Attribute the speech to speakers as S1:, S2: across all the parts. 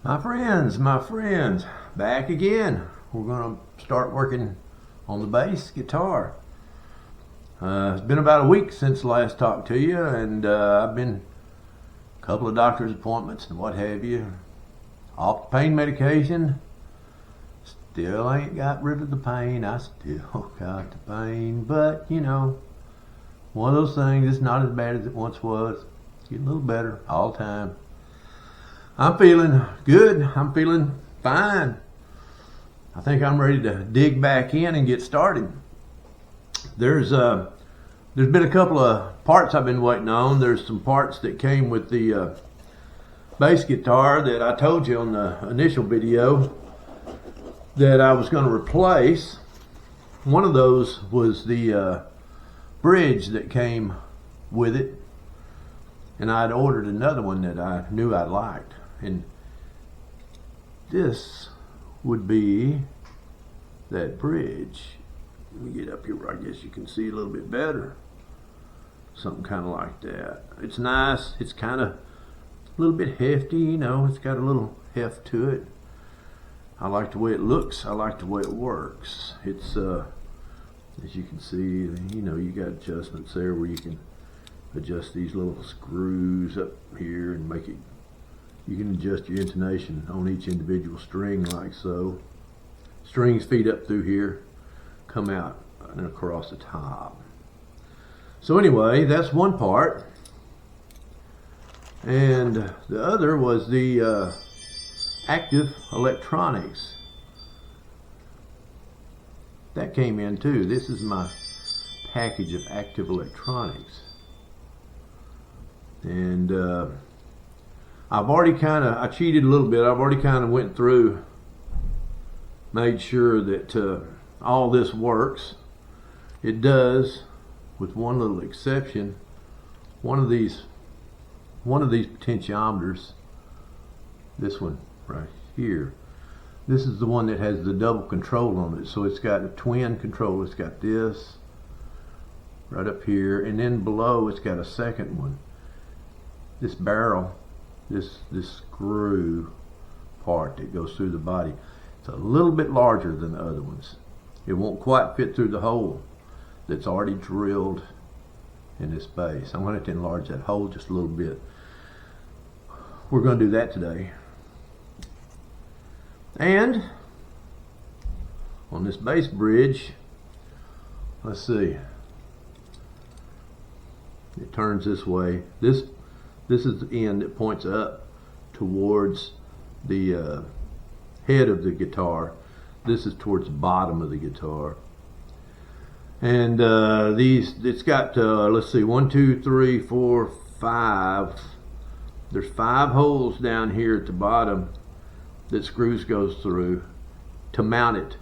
S1: My friends, back again. We're going to start working on the bass guitar. It's been about a week since last talked to you, and I've been a couple of doctor's appointments and what have you. Off the pain medication. Still ain't got rid of the pain. I still got the pain, but you know, one of those things. It's not as bad as it once was. It's getting a little better all the time. I'm feeling good. I'm feeling fine. I think I'm ready to dig back in and get started. There's been a couple of parts I've been waiting on. There's some parts that came with the bass guitar that I told you on the initial video that I was going to replace. One of those was the bridge that came with it, and I'd ordered another one that I knew I liked. And this would be that bridge. Let me get up here where I guess you can see a little bit better. Something kind of like that. It's nice. It's kind of a little bit hefty, you know. It's got a little heft to it. I like the way it looks. I like the way it works. It's as you can see, you know, you got adjustments there where you can adjust these little screws up here and make it. You can adjust your intonation on each individual string like so. Strings feed up through here, come out and across the top. So anyway, that's one part. And the other was the active electronics. That came in too. This is my package of active electronics. And I've already I cheated a little bit. I've already went through, made sure that all this works. It does, with one little exception. One of these potentiometers, this one right here, this is the one that has the double control on it. So it's got a twin control. It's got this right up here, and then below it's got a second one. This barrel, this screw part that goes through the body, it's a little bit larger than the other ones. It won't quite fit through the hole that's already drilled in this bass. I'm going to have to enlarge that hole just a little bit. We're going to do that today. And on this bass bridge, let's see, it turns this way. This is the end that points up towards the head of the guitar. This is towards the bottom of the guitar. And it's got, let's see, 1, 2, 3, 4, 5. There's 5 holes down here at the bottom that screws goes through to mount it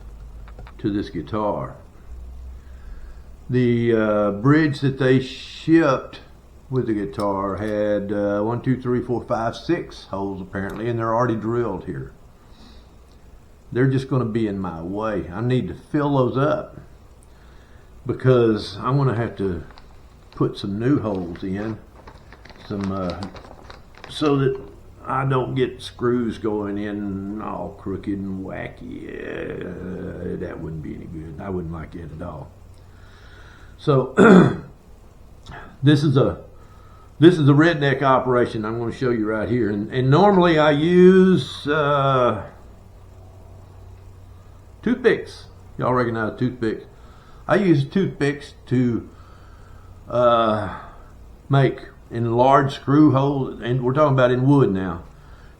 S1: to this guitar. The bridge that they shipped with the guitar had 1, 2, 3, 4, 5, 6 holes apparently, and they're already drilled here. They're just going to be in my way. I need to fill those up because I'm going to have to put some new holes in, so that I don't get screws going in all crooked and wacky. That wouldn't be any good. I wouldn't like it at all. So this is a redneck operation I'm going to show you right here. And normally I use toothpicks. Y'all recognize toothpicks? I use toothpicks to make enlarged screw holes, and we're talking about in wood now.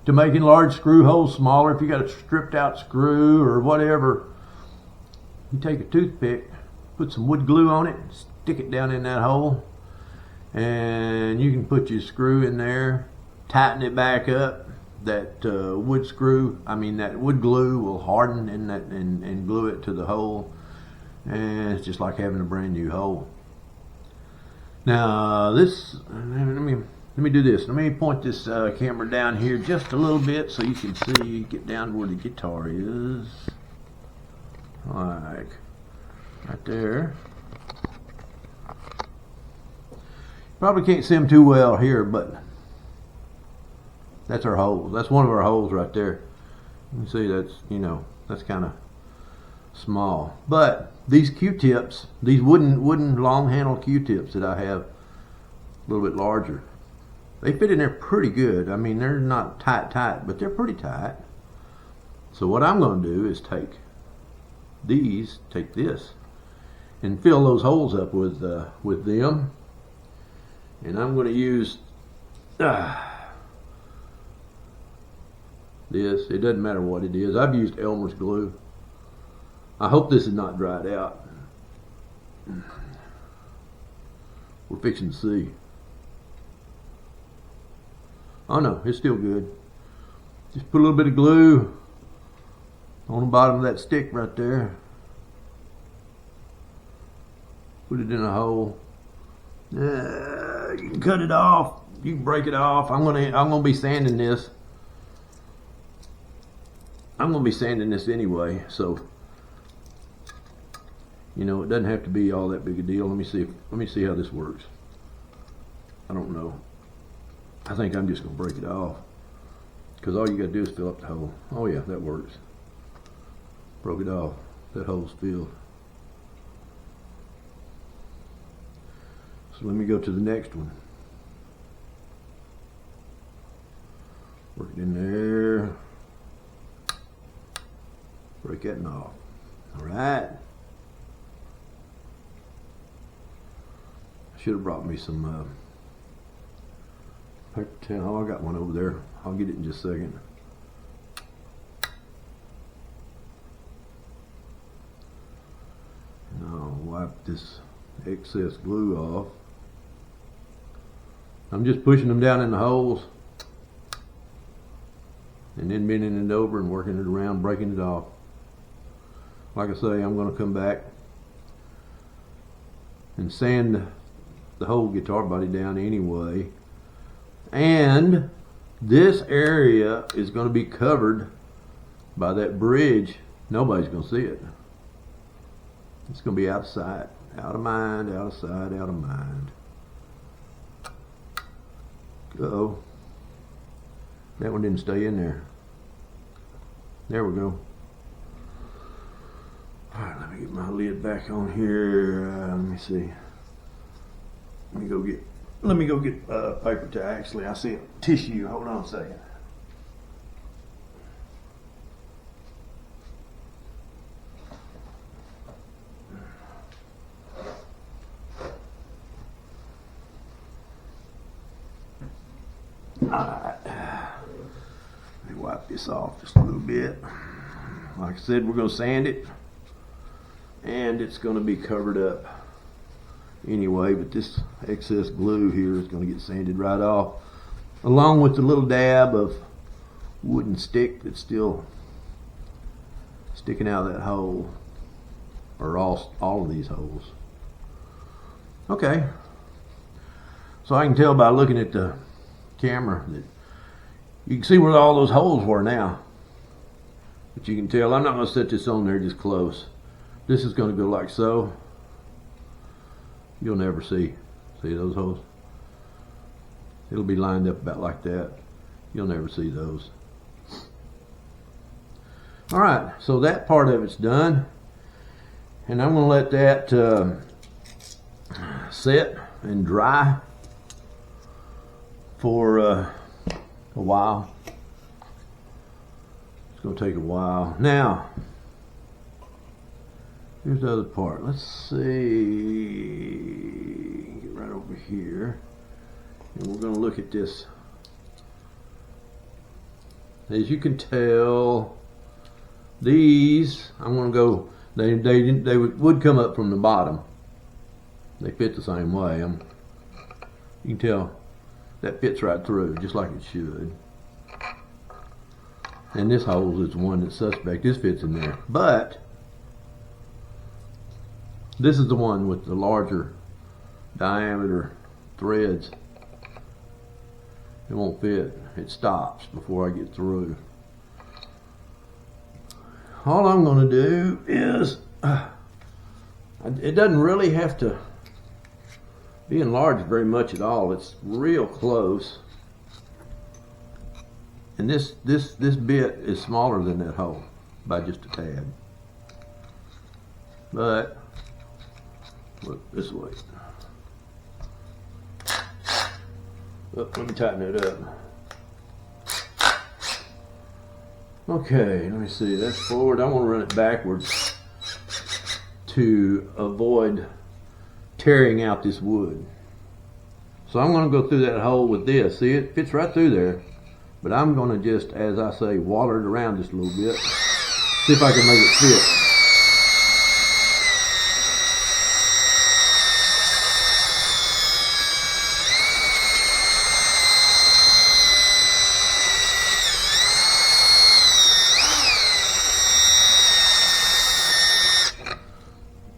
S1: To make enlarged screw holes smaller, if you got a stripped out screw or whatever, you take a toothpick, put some wood glue on it, stick it down in that hole, and you can put your screw in there, tighten it back up. That that wood glue will harden in that and glue it to the hole, and it's just like having a brand new hole. Now let me do this. Let me point this camera down here just a little bit so you can see, get down to where the guitar is, like right there. Probably can't see them too well here, but That's our holes. That's one of our holes right there. You can see that's, you know, that's kind of small. But these Q-tips, these wooden long handle Q-tips that I have, a little bit larger, they fit in there pretty good. I mean, they're not tight, but they're pretty tight. So what I'm going to do is take this, and fill those holes up with them. And I'm going to use this. It doesn't matter what it is. I've used Elmer's glue. I hope this is not dried out. We're fixing to see. Oh no, it's still good. Just put a little bit of glue on the bottom of that stick right there. Put it in a hole. You can cut it off. You can break it off. I'm gonna be sanding this. I'm gonna be sanding this anyway, so you know it doesn't have to be all that big a deal. Let me see how this works. I don't know. I think I'm just gonna break it off, because all you gotta do is fill up the hole. Oh yeah, that works. Broke it off. That hole's filled. So let me go to the next one. Work it in there. Break that off. Alright. I should have brought me some paper towel. Oh, I got one over there. I'll get it in just a second. And I'll wipe this excess glue off. I'm just pushing them down in the holes and then bending it over and working it around, breaking it off. Like I say, I'm going to come back and sand the whole guitar body down anyway. And this area is going to be covered by that bridge. Nobody's going to see it. It's going to be out of sight, out of mind, out of sight, out of mind. Uh-oh. That one didn't stay in there. There we go. Alright, let me get my lid back on here. Let me see. Let me go get paper towel. Actually, I see a tissue. Hold on a second. Alright. Let me wipe this off just a little bit. Like I said, we're going to sand it. And it's going to be covered up anyway, but this excess glue here is going to get sanded right off, along with the little dab of wooden stick that's still sticking out of that hole, or all of these holes. Okay, so I can tell by looking at the camera that you can see where all those holes were now, but you can tell I'm not going to set this on there just close. This is going to go like so. You'll never see those holes. It'll be lined up about like that. You'll never see those. Alright, so that part of it's done. And I'm going to let that set and dry for a while. It's going to take a while. Now, here's the other part. Let's see. Get right over here. And we're going to look at this. As you can tell, these, I'm going to go, they would come up from the bottom. They fit the same way. You can tell that fits right through, just like it should. And this hole is the one that's suspect. This fits in there. But this is the one with the larger diameter threads. It won't fit. It stops before I get through. All I'm going to do is, it doesn't really have to be enlarged very much at all. It's real close. And this bit is smaller than that hole by just a tad. But look this way. Oh, let me tighten it up. Okay, let me see. That's forward. I want to run it backwards to avoid tearing out this wood. So I'm going to go through that hole with this. See, it fits right through there. But I'm going to just, as I say, water it around just a little bit. See if I can make it fit.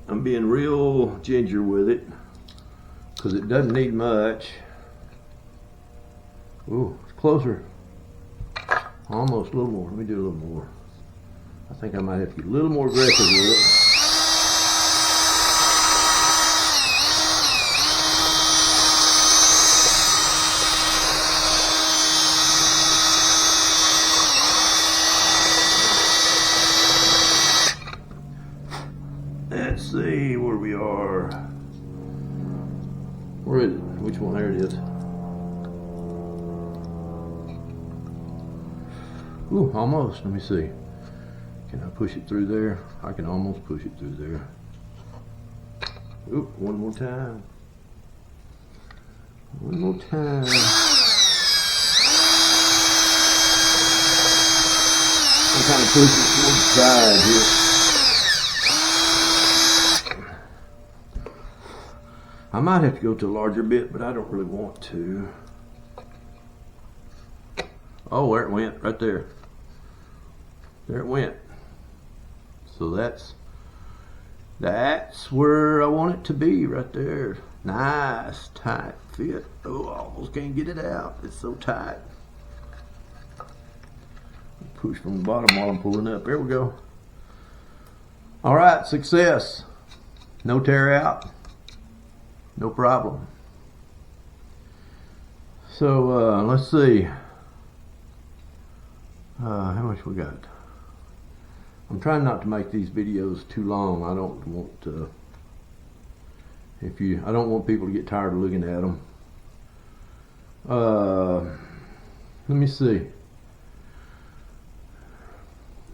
S1: I'm being real ginger with it because it doesn't need much. Ooh, it's closer. Almost a little more. Let me do a little more. I think I might have to get a little more aggressive with it. Let's see where we are. Where is it? Which one? There it is. Ooh, almost. Let me see. Can I push it through there? I can almost push it through there. Ooh, one more time. One more time. I'm kind of pushing it towards the side here. I might have to go to a larger bit, but I don't really want to. Oh, there it went, right there. There it went. So that's where I want it to be, right there. Nice, tight fit. Oh, I almost can't get it out. It's so tight. Push from the bottom while I'm pulling up. There we go. All right, success. No tear out. No problem. So let's see. How much we got? I'm trying not to make these videos too long. I don't want to. I don't want people to get tired of looking at them. Let me see.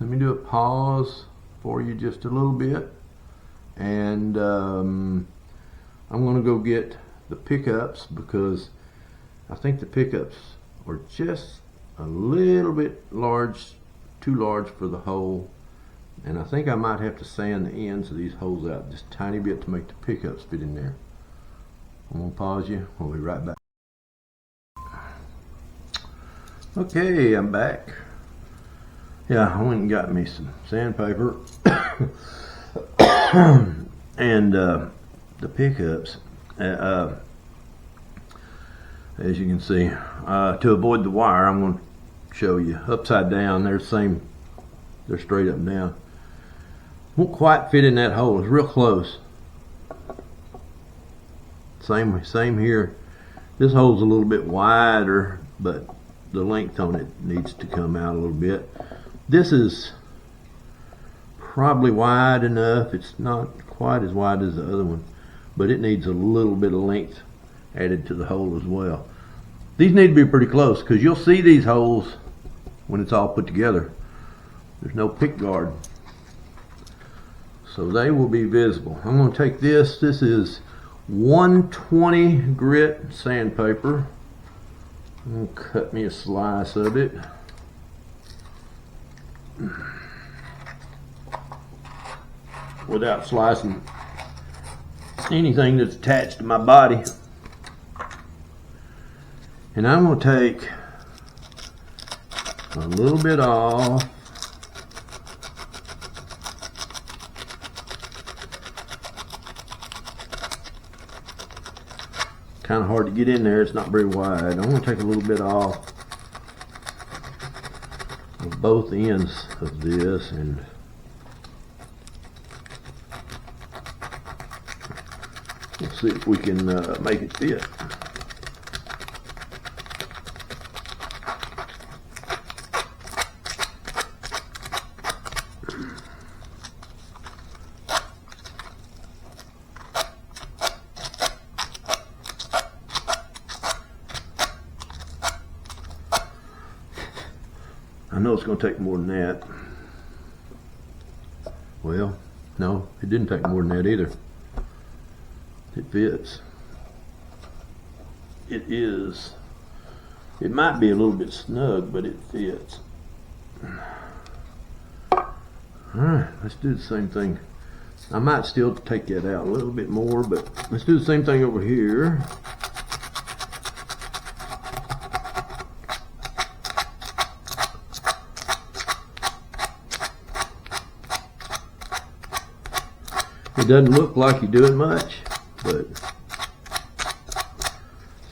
S1: Let me do a pause for you just a little bit, and I'm going to go get the pickups because I think the pickups are just a little bit large, too large for the hole, and I think I might have to sand the ends of these holes out just a tiny bit to make the pickups fit in there. I'm going to pause you. We'll be right back. Okay, I'm back. Yeah, I went and got me some sandpaper and the pickups. As you can see, to avoid the wire, I'm going to show you upside down. They're the same. They're straight up and down. Won't quite fit in that hole. It's real close. Same here. This hole's a little bit wider, but the length on it needs to come out a little bit. This is probably wide enough. It's not quite as wide as the other one, but it needs a little bit of length added to the hole as well. These need to be pretty close because you'll see these holes when it's all put together. There's no pick guard, so they will be visible. I'm going to take this. This is 120 grit sandpaper. I'm going to cut me a slice of it. Without slicing anything that's attached to my body. And I'm going to take a little bit off. Kind of hard to get in there. It's not very wide. I'm going to take a little bit off of both ends of this and we'll see if we can make it fit. I know it's going to take more than that. Well, no, it didn't take more than that either. It fits. It is. It might be a little bit snug, but it fits. Alright, let's do the same thing. I might still take that out a little bit more, but let's do the same thing over here. It doesn't look like you're doing much, but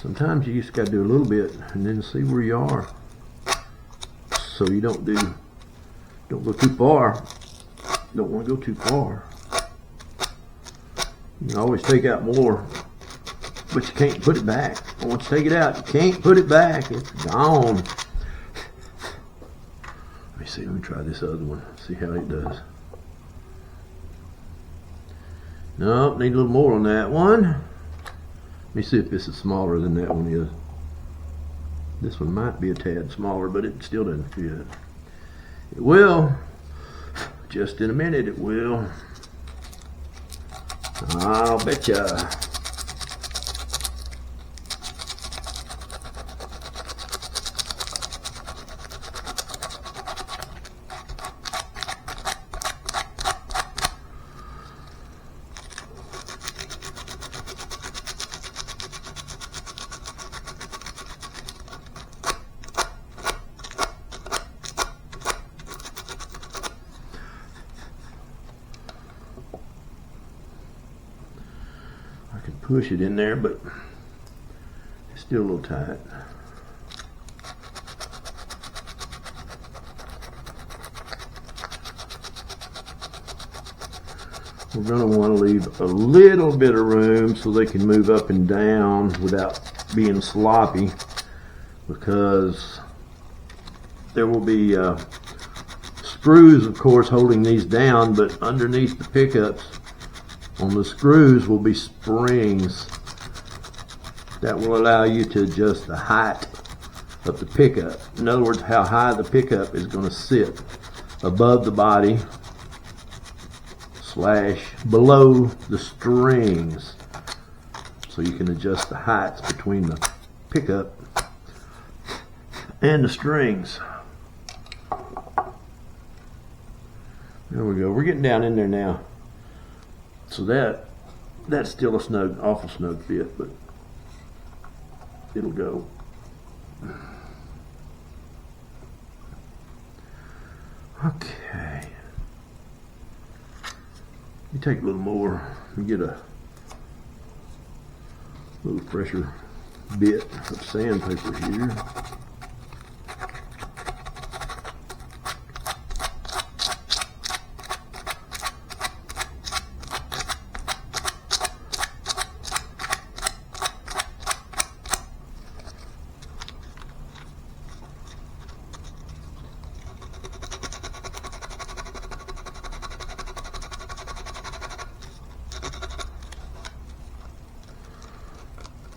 S1: sometimes you just got to do a little bit and then see where you are, so you don't go too far. Don't want to go too far. You can always take out more, but you can't put it back. Once you take it out, you can't put it back. It's gone. Let me see. Let me try this other one. See how it does. Nope, need a little more on that one. Let me see if this is smaller than that one is. This one might be a tad smaller, but it still doesn't fit. It will. Just in a minute it will. I'll betcha. I can push it in there, but it's still a little tight. We're going to want to leave a little bit of room so they can move up and down without being sloppy, because there will be screws, of course, holding these down, but underneath the pickups on the screws will be springs that will allow you to adjust the height of the pickup. In other words, how high the pickup is going to sit above the body / below the strings, so you can adjust the heights between the pickup and the strings. There we go. We're getting down in there now. So that's still a snug, awful snug fit, but it'll go. Okay. You take a little more and get a little fresher bit of sandpaper here.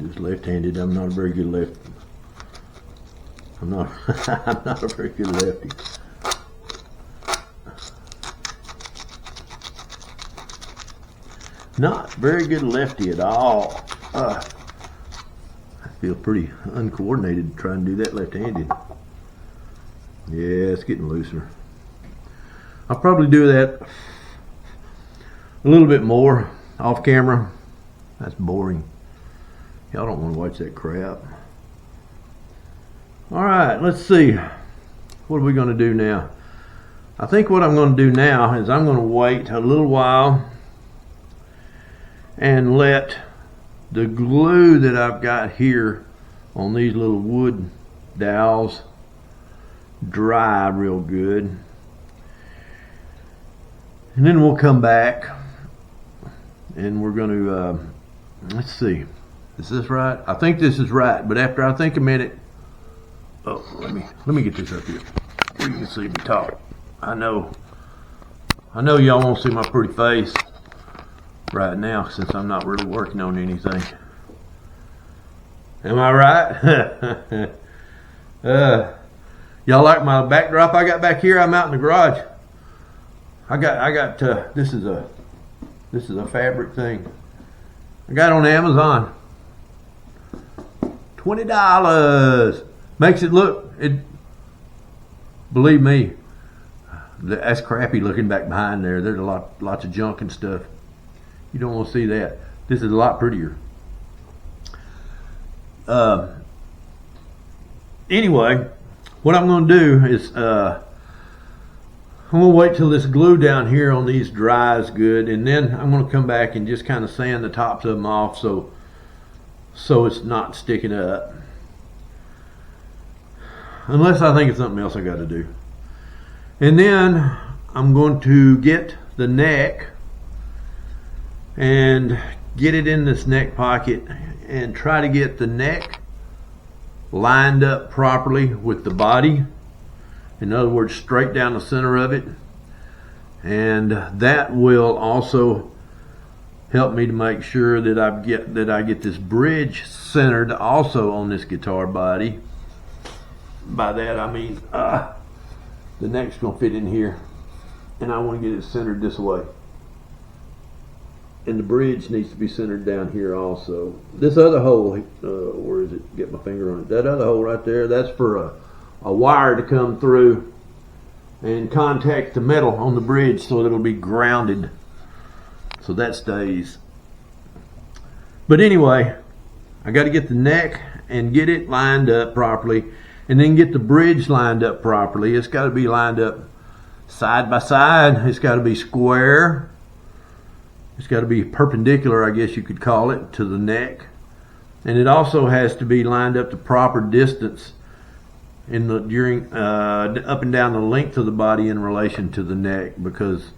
S1: Just left-handed. I'm not a very good left. I'm not. I'm not a very good lefty. Not very good lefty at all. I feel pretty uncoordinated trying to do that left-handed. Yeah, it's getting looser. I'll probably do that a little bit more off camera. That's boring. Y'all don't want to watch that crap. Alright, let's see. What are we going to do now? I think what I'm going to do now is I'm going to wait a little while and let the glue that I've got here on these little wood dowels dry real good. And then we'll come back and we're going to, let's see. Is this right? I think this is right, but after I think a minute, oh, let me get this up here where you can see me talk. I know y'all won't see my pretty face right now since I'm not really working on anything. Am I right? Y'all like my backdrop I got back here? I'm out in the garage. I got this is a fabric thing. I got it on Amazon. $20. Makes it look, believe me, that's crappy looking back behind there. There's lots of junk and stuff. You don't want to see that. This is a lot prettier. Anyway, what I'm going to do is I'm going to wait till this glue down here on these dries good, and then I'm going to come back and just kind of sand the tops of them off so it's not sticking up. Unless I think of something else I got to do. And then I'm going to get the neck and get it in this neck pocket and try to get the neck lined up properly with the body. In other words, straight down the center of it. And that will also help me to make sure that I get this bridge centered also on this guitar body. By that I mean the neck's gonna fit in here, and I want to get it centered this way. And the bridge needs to be centered down here also. This other hole, where is it? Get my finger on it. That other hole right there, that's for a wire to come through and contact the metal on the bridge so that it'll be grounded. So that stays. But anyway, I got to get the neck and get it lined up properly, and then get the bridge lined up properly. It's got to be lined up side by side. It's got to be square. It's got to be perpendicular, I guess you could call it, to the neck. And it also has to be lined up the proper distance in the up and down the length of the body in relation to the neck, because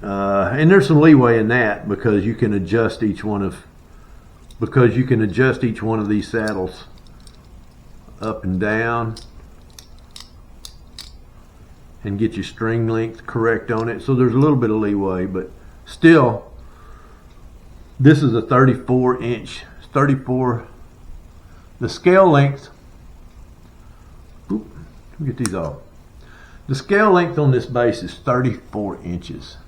S1: and there's some leeway in that, because you can adjust each one of these saddles up and down and get your string length correct on it. So there's a little bit of leeway, but still, this is a 34 inch, the scale length, let me get these off. The scale length on this bass is 34 inches.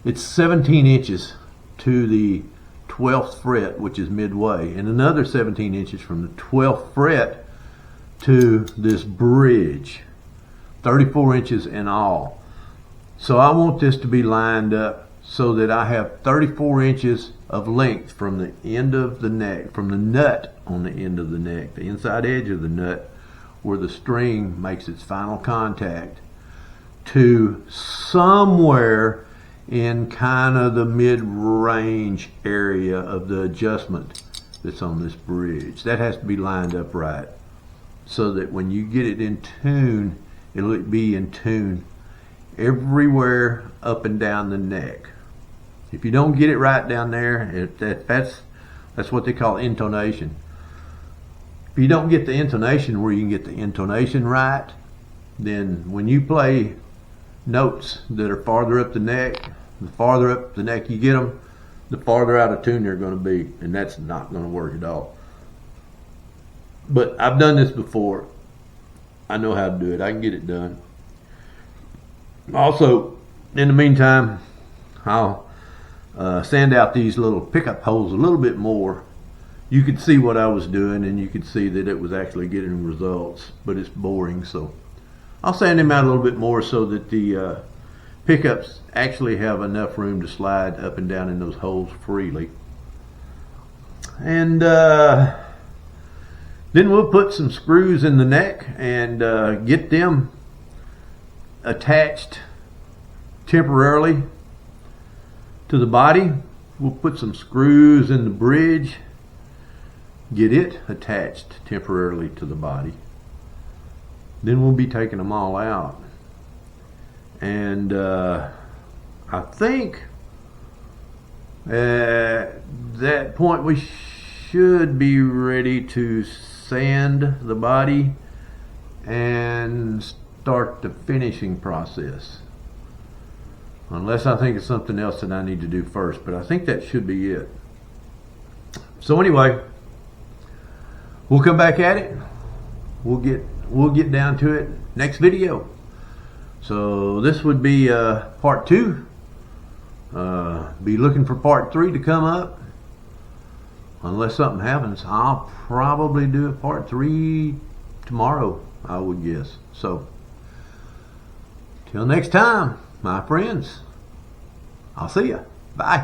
S1: It's 17 inches to the 12th fret, which is midway, and another 17 inches from the 12th fret to this bridge. 34 inches in all. So I want this to be lined up so that I have 34 inches of length from the end of the neck, from the nut on the end of the neck, the inside edge of the nut, where the string makes its final contact, to somewhere in kind of the mid-range area of the adjustment that's on this bridge. That has to be lined up right, so that when you get it in tune, it'll be in tune everywhere up and down the neck. If you don't get it right down there, that's what they call intonation. If you don't get the intonation where you can get the intonation right, then when you play notes that are farther up the neck, the farther up the neck you get them, the farther out of tune they're going to be, and that's not going to work at all. But I've done this before. I know how to do it. I can get it done. Also, in the meantime, I'll sand out these little pickup holes a little bit more. You could see what I was doing, and you could see that it was actually getting results, but it's boring, so I'll sand them out a little bit more so that the pickups actually have enough room to slide up and down in those holes freely. And then we'll put some screws in the neck and get them attached temporarily to the body. We'll put some screws in the bridge, get it attached temporarily to the body. Then we'll be taking them all out. And I think at that point we should be ready to sand the body and start the finishing process. Unless I think of something else that I need to do first, but I think that should be it. So anyway, we'll come back at it. We'll we'll get down to it next video. So this would be part 2. Be looking for part 3 to come up. Unless something happens, I'll probably do a part 3 tomorrow, I would guess. So, till next time, my friends, I'll see ya. Bye.